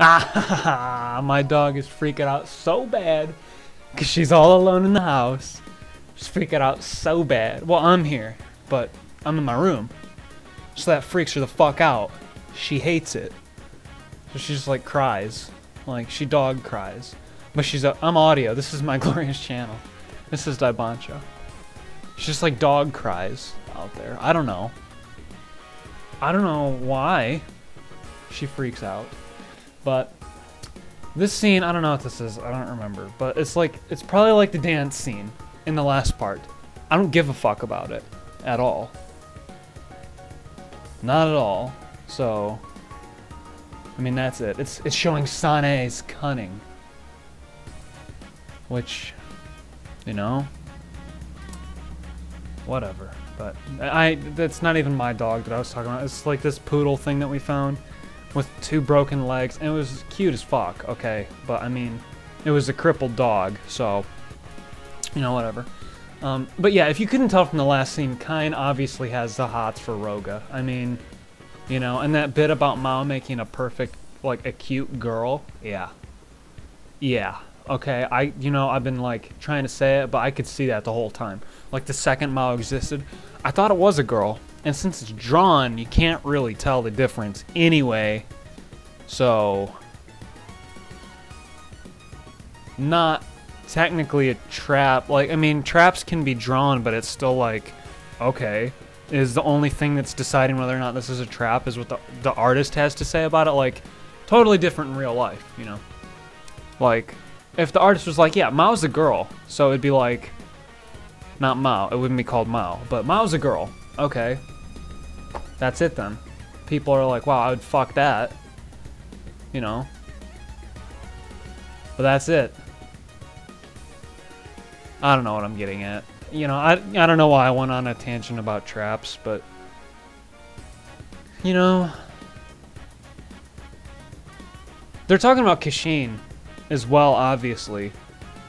Ah, my dog is freaking out so bad because she's all alone in the house. She's freaking out so bad. Well, I'm here, but I'm in my room. So that freaks her the fuck out. She hates it. So she just like cries. Like she dog cries. But I'm audio. This is my glorious channel. This is Daibanchou. She just like dog cries out there. I don't know. I don't know why she freaks out. But this scene, I don't know what this is. I don't remember. But it's probably like the dance scene in the last part. I don't give a fuck about it at all. Not at all. So, I mean, that's it. It's showing Sane's cunning. Which, you know, whatever. But that's not even my dog that I was talking about. It's like this poodle thing that we found with 2 broken legs, and it was cute as fuck, okay? But, I mean, it was a crippled dog, so, you know, whatever. But yeah, if you couldn't tell from the last scene, Kine obviously has the hots for Roga. I mean, you know, and that bit about Mao making a perfect, like, a cute girl, yeah. Yeah, okay, I've been, like, trying to say it, but I could see that the whole time. Like, the second Mao existed, I thought it was a girl. And since it's drawn, you can't really tell the difference anyway. So, not technically a trap. Like, I mean, traps can be drawn, but it's still like, okay, is the only thing that's deciding whether or not this is a trap is what the artist has to say about it. Like, totally different in real life, you know? Like, if the artist was like, yeah, Mao's a girl, so it'd be like, not Mao, it wouldn't be called Mao, but Mao's a girl. Okay. That's it then. People are like, wow, I would fuck that. You know. But that's it. I don't know what I'm getting at. You know, I don't know why I went on a tangent about traps, but you know, they're talking about Kashin as well, obviously.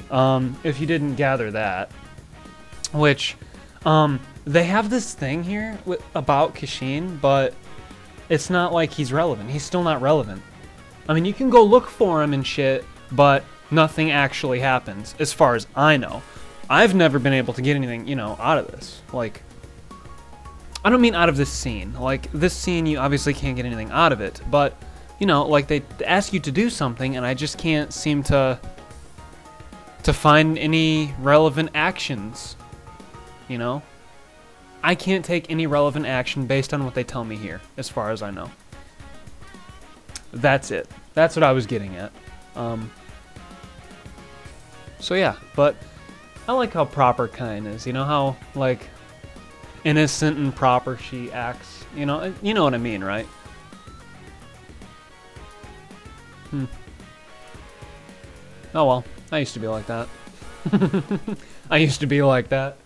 If you didn't gather that. Which, they have this thing here about Kashin, but it's not like he's relevant. He's still not relevant. I mean, you can go look for him and shit, but nothing actually happens, as far as I know. I've never been able to get anything, you know, out of this. Like, I don't mean out of this scene. Like, this scene, you obviously can't get anything out of it, but, you know, like, they ask you to do something, and I just can't seem to find any relevant actions. You know? I can't take any relevant action based on what they tell me here, as far as I know. That's it. That's what I was getting at. So yeah, but I like how proper Kine is. You know how, like, innocent and proper she acts? You know what I mean, right? Oh well, I used to be like that. I used to be like that.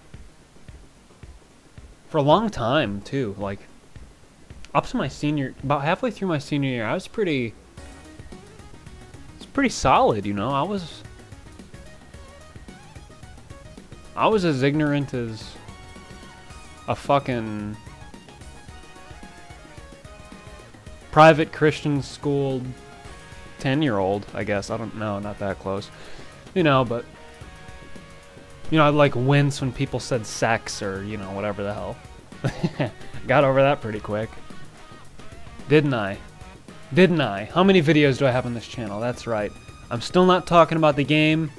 For a long time, too. Like, up to my about halfway through my senior year, I was pretty solid, you know? I was as ignorant as a fucking private Christian school 10-year-old, I guess. I don't know, not that close. You know, but you know, I'd like wince when people said sex or, you know, whatever the hell. Got over that pretty quick. Didn't I? Didn't I? How many videos do I have on this channel? That's right. I'm still not talking about the game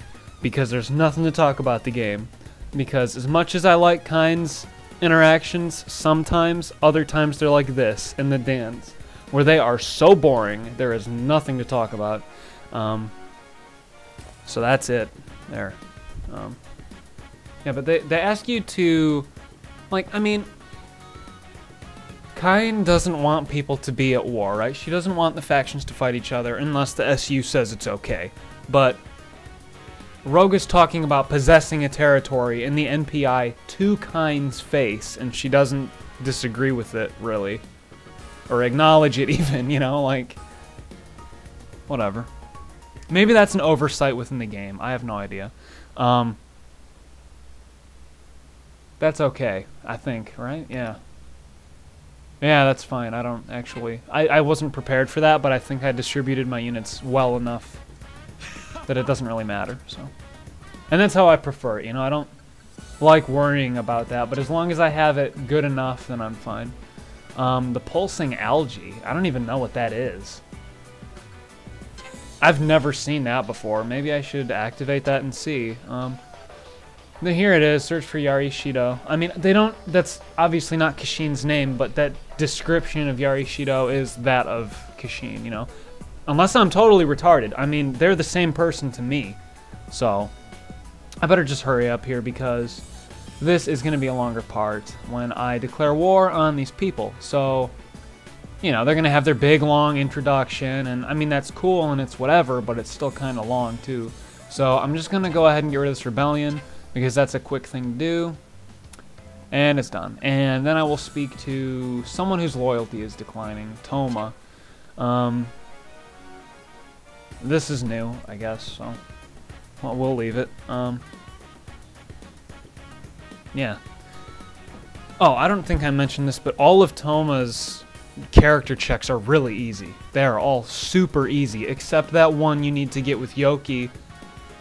because there's nothing to talk about the game. Because as much as I like Kine's interactions, sometimes, other times they're like this in the dance, where they are so boring, there is nothing to talk about. So that's it. There. Yeah, but they ask you to, like, I mean, Kine doesn't want people to be at war, right? She doesn't want the factions to fight each other unless the SU says it's okay. But Roga's talking about possessing a territory in the NPI to Kine's face, and she doesn't disagree with it, really. Or acknowledge it even, you know, like, whatever. Maybe that's an oversight within the game. I have no idea. That's okay, I think, right? Yeah. Yeah, that's fine. I don't actually... I wasn't prepared for that, but I think I distributed my units well enough that it doesn't really matter, so... And that's how I prefer it, you know? I don't like worrying about that, but as long as I have it good enough, then I'm fine. The pulsing algae. I don't even know what that is. I've never seen that before. Maybe I should activate that and see. Here it is. Search for Yari Shido. I mean, they don't... That's obviously not Kashin's name, but that description of Yari Shido is that of Kashin, you know? Unless I'm totally retarded. I mean, they're the same person to me. So, I better just hurry up here because this is going to be a longer part when I declare war on these people. So, you know, they're going to have their big, long introduction. And, I mean, that's cool and it's whatever, but it's still kind of long, too. So, I'm just going to go ahead and get rid of this rebellion, because that's a quick thing to do, and it's done. And then I will speak to someone whose loyalty is declining, Toma. This is new, I guess, so well, we'll leave it. Yeah. Oh, I don't think I mentioned this, but all of Toma's character checks are really easy. They are all super easy, except that one you need to get with Yoki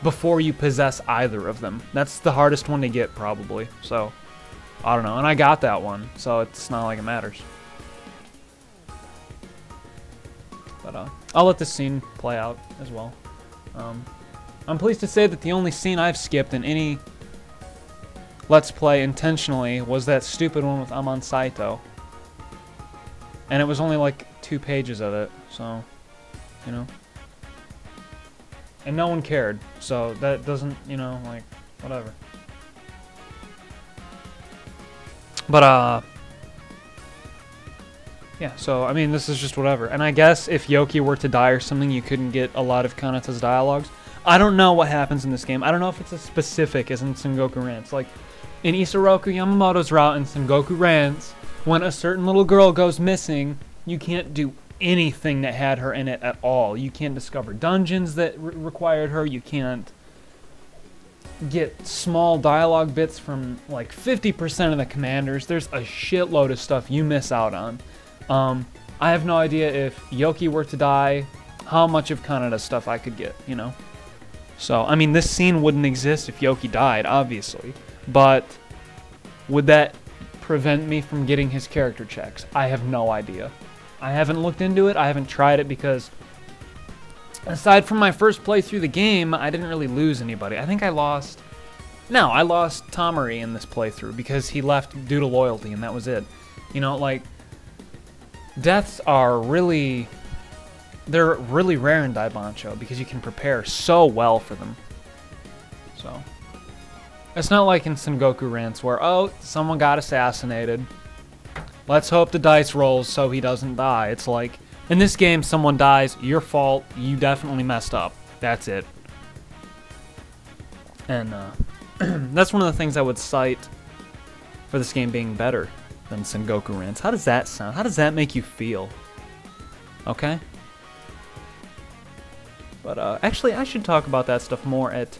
before you possess either of them. That's the hardest one to get, probably. So, I don't know. And I got that one, so it's not like it matters. But, I'll let this scene play out as well. I'm pleased to say that the only scene I've skipped in any Let's Play intentionally was that stupid one with Amon Saito. And it was only like 2 pages of it, so, you know. And no one cared, so that doesn't, you know, like, whatever. But, yeah, so, I mean, this is just whatever. And I guess if Yoki were to die or something, you couldn't get a lot of Kanata's dialogues. I don't know what happens in this game. I don't know if it's as specific as in Sengoku Rants. Like, in Isoroku Yamamoto's route in Sengoku Rants, when a certain little girl goes missing, you can't do anything that had her in it at all. You can't discover dungeons that required her. You can't get small dialogue bits from like 50% of the commanders. There's a shitload of stuff you miss out on. I have no idea if Yoki were to die, how much of Kanata stuff I could get, you know? So, I mean, this scene wouldn't exist if Yoki died, obviously. But would that prevent me from getting his character checks? I have no idea. I haven't looked into it. I haven't tried it because aside from my first play through the game, I didn't really lose anybody. I think I lost... No, I lost Tamari in this playthrough because he left due to loyalty, and that was it. You know, like, deaths are really... They're really rare in Daibanchou because you can prepare so well for them. So... It's not like in Sengoku Rants where, oh, someone got assassinated. Let's hope the dice rolls so he doesn't die. It's like, in this game, someone dies, your fault, you definitely messed up. That's it. And that's one of the things I would cite for this game being better than Sengoku Rants. How does that sound? How does that make you feel? Okay? But actually, I should talk about that stuff more at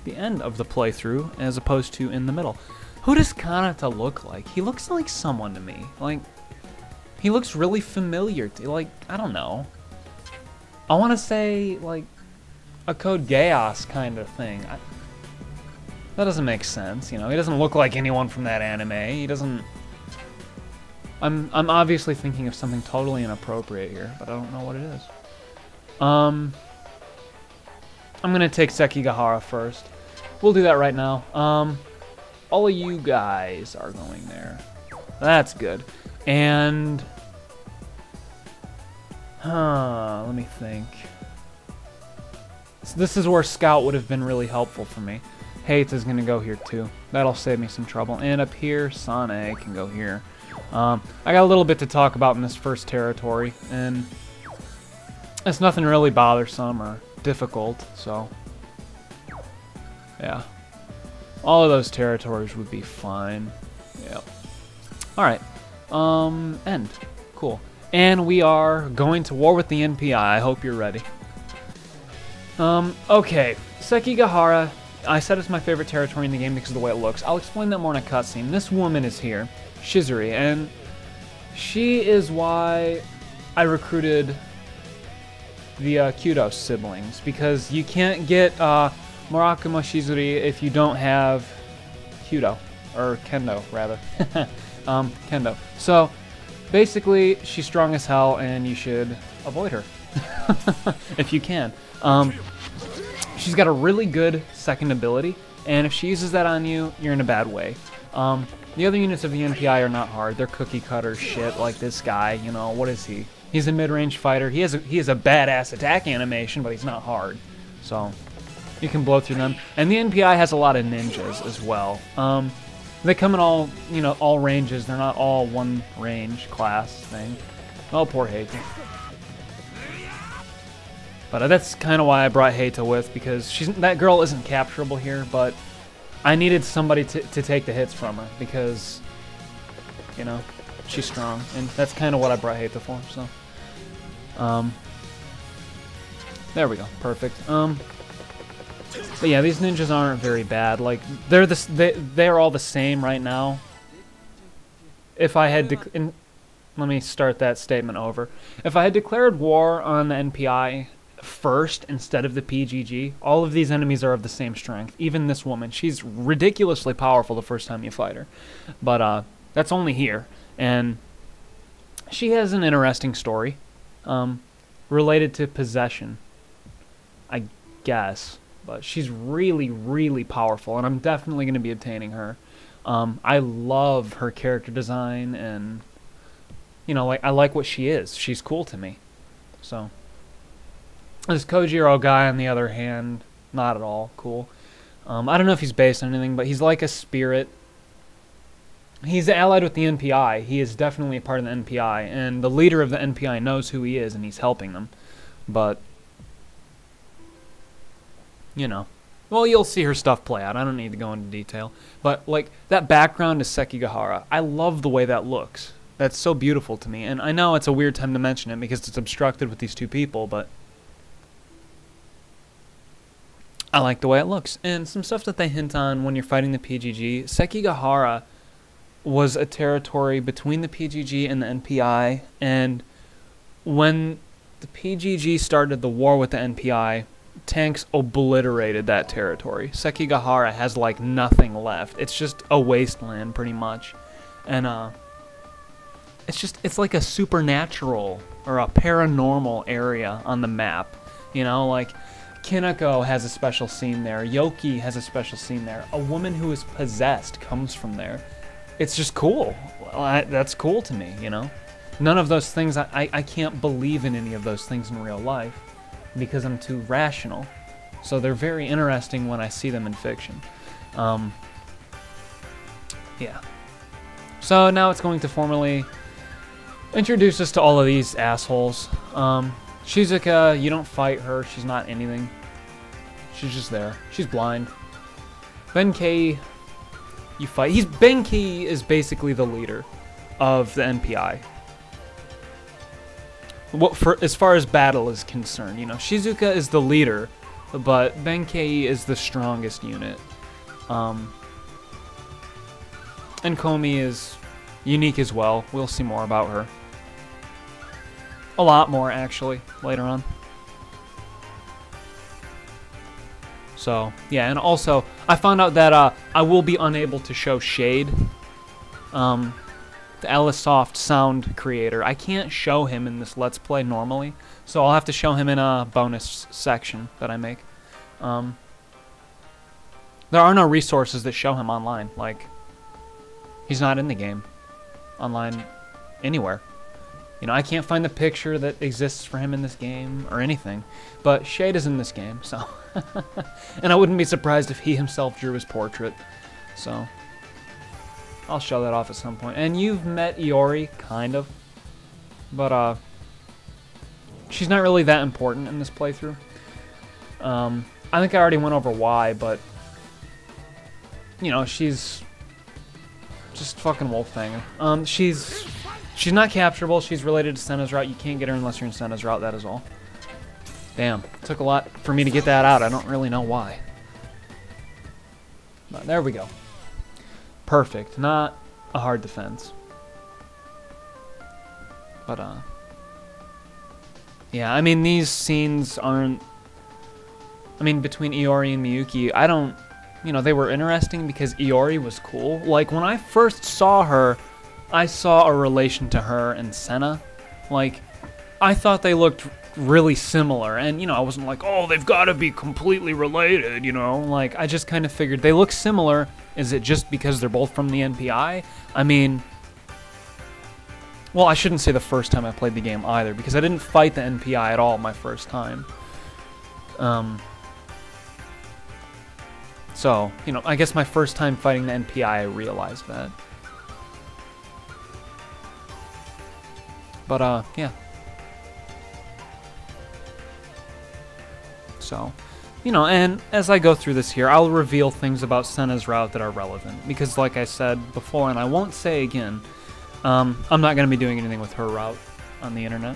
the end of the playthrough as opposed to in the middle. Who does Kanata look like? He looks like someone to me. Like, he looks really familiar to, like, I don't know. I want to say, like, a Code Geass kind of thing. That doesn't make sense, you know. He doesn't look like anyone from that anime. He doesn't... I'm obviously thinking of something totally inappropriate here, but I don't know what it is. I'm gonna take Sekigahara first. We'll do that right now. All of you guys are going there. That's good. And... let me think. So this is where Scout would have been really helpful for me. Hate is going to go here too. That'll save me some trouble. And up here, Sane can go here. I got a little bit to talk about in this first territory. And it's nothing really bothersome or difficult, so... yeah. All of those territories would be fine. Yep. Alright. End. Cool. And we are going to war with the NPI. I hope you're ready. Okay. Sekigahara, I said it's my favorite territory in the game because of the way it looks. I'll explain that more in a cutscene. This woman is here, Shizuri, and She is why I recruited the Kudo siblings, because you can't get Murakuma Shizuri if you don't have Kudo, or Kendo rather. Kendo. So basically, she's strong as hell, and you should avoid her if you can. She's got a really good second ability, and if she uses that on you, you're in a bad way. The other units of the NPI are not hard. They're cookie cutter shit, like this guy. You know, what is he? He's a mid-range fighter. He has a badass attack animation, but he's not hard. So you can blow through them. And the NPI has a lot of ninjas as well. They come in all, you know, all ranges. They're not all one range class thing. Oh, poor Heita. But that's kind of why I brought Heita with, because that girl isn't capturable here, but I needed somebody to take the hits from her, because, you know, she's strong, and that's kind of what I brought Heita for. So, there we go, perfect. But yeah, these ninjas aren't very bad. Like, they're all the same right now. If I had let me start that statement over. If I had declared war on the NPI first instead of the PGG, all of these enemies are of the same strength. Even this woman, she's ridiculously powerful the first time you fight her. But that's only here, and she has an interesting story related to possession, I guess. But she's really, really powerful, and I'm definitely going to be obtaining her. I love her character design, and, you know, like, I like what she is. She's cool to me. So this Kojiro guy, on the other hand, not at all cool. I don't know if he's based on anything, but he's like a spirit. He's allied with the NPI. He is definitely a part of the NPI, and the leader of the NPI knows who he is, and he's helping them. But, you know, well, you'll see her stuff play out. I don't need to go into detail. But, like, that background is Sekigahara. I love the way that looks. That's so beautiful to me. And I know it's a weird time to mention it because it's obstructed with these two people, but I like the way it looks. And some stuff that they hint on when you're fighting the PGG. Sekigahara was a territory between the PGG and the NPI, and when the PGG started the war with the NPI, tanks obliterated that territory. Sekigahara has like nothing left. It's just a wasteland pretty much. And it's like a supernatural or a paranormal area on the map. You know, like Kinako has a special scene there. Yoki has a special scene there. A woman who is possessed comes from there. It's just cool. That's cool to me, you know? None of those things, I can't believe in any of those things in real life because I'm too rational. So they're very interesting when I see them in fiction. Yeah. So now it's going to formally introduce us to all of these assholes. Shizuka, you don't fight her. She's not anything. She's just there. She's blind. Benkei, you fight. Benkei is basically the leader of the NPI. As far as battle is concerned, you know, Shizuka is the leader, but Benkei is the strongest unit. And Komi is unique as well. We'll see more about her. A lot more, actually, later on. So, yeah, and also, I found out that I will be unable to show Shade, the Alisoft sound creator. I can't show him in this Let's Play normally, so I'll have to show him in a bonus section that I make. There are no resources that show him online. Like, he's not in the game online anywhere. You know, I can't find the picture that exists for him in this game or anything. But Shade is in this game, so. And I wouldn't be surprised if he himself drew his portrait. So, I'll show that off at some point. And you've met Iori, kind of. But, she's not really that important in this playthrough. I think I already went over why, but, you know, she's just fucking Wolfhanger. She's not capturable. She's related to Senna's route. You can't get her unless you're in Senna's route. That is all. Damn. It took a lot for me to get that out. I don't really know why. But there we go. Perfect. Not a hard defense. But, yeah, I mean, these scenes aren't... I mean, between Iori and Miyuki, I don't... You know, they were interesting because Iori was cool. Like, when I first saw her, I saw a relation to her and Senna. Like, I thought they looked really similar. And, you know, I wasn't like, oh, they've got to be completely related, you know? Like, I just kind of figured they look similar. Is it just because they're both from the NPI? I mean... Well, I shouldn't say the first time I played the game either, because I didn't fight the NPI at all my first time. So, you know, I guess my first time fighting the NPI, I realized that. But, yeah. So, you know, and as I go through this here, I'll reveal things about Senna's route that are relevant. Because, like I said before, and I won't say again, I'm not going to be doing anything with her route on the internet.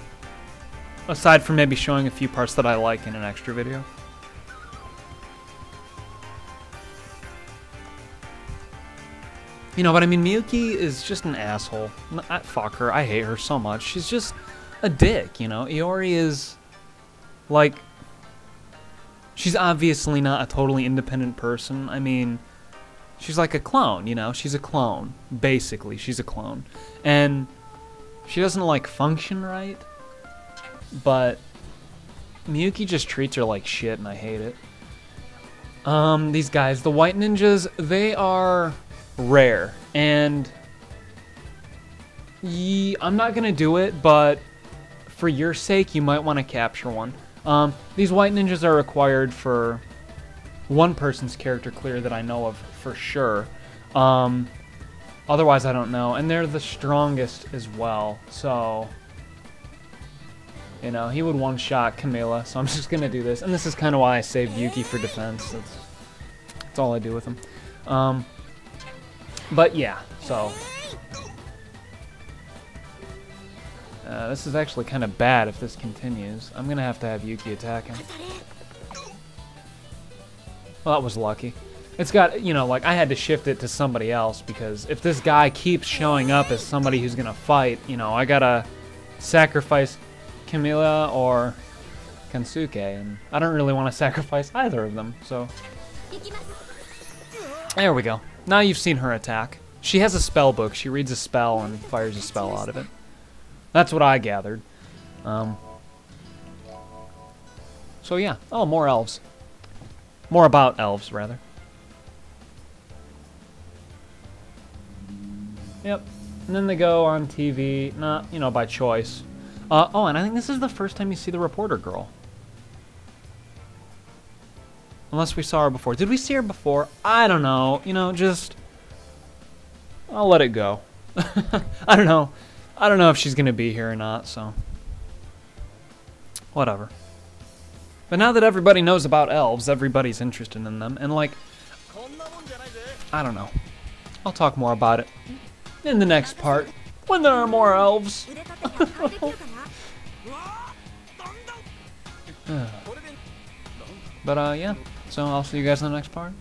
Aside from maybe showing a few parts that I like in an extra video. You know, but I mean, Miyuki is just an asshole. Fuck her. I hate her so much. She's just a dick, you know? Iori is, like... She's obviously not a totally independent person. I mean, she's like a clone, you know? She's a clone. Basically, she's a clone. And she doesn't, like, function right. But Miyuki just treats her like shit, and I hate it. These guys, the white ninjas, they are... rare, and I'm not gonna do it, but for your sake you might want to capture one. These white ninjas are required for one person's character clear that I know of for sure. Otherwise I don't know, and they're the strongest as well, so you know, he would one-shot Camilla, so I'm just gonna do this, and this is kind of why I saved Yuki for defense. That's all I do with him. But yeah, so this is actually kind of bad if this continues. I'm gonna have to have Yuki attack him. Well, that was lucky. It's got, you know, like I had to shift it to somebody else because if this guy keeps showing up as somebody who's gonna fight, you know, I gotta sacrifice Camilla or Kensuke, and I don't really want to sacrifice either of them, so there we go. Now you've seen her attack. She has a spell book. She reads a spell and fires a spell out of it. That's what I gathered. So yeah. Oh, more elves. More about elves, rather. Yep. And then they go on TV, not, you know, by choice. Oh, and I think this is the first time you see the reporter girl. Unless we saw her before. Did we see her before? I don't know. You know, just... I'll let it go. I don't know. I don't know if she's going to be here or not, so... Whatever. But now that everybody knows about elves, everybody's interested in them. And, like... I don't know. I'll talk more about it in the next part. When there are more elves. But, yeah. So I'll see you guys in the next part.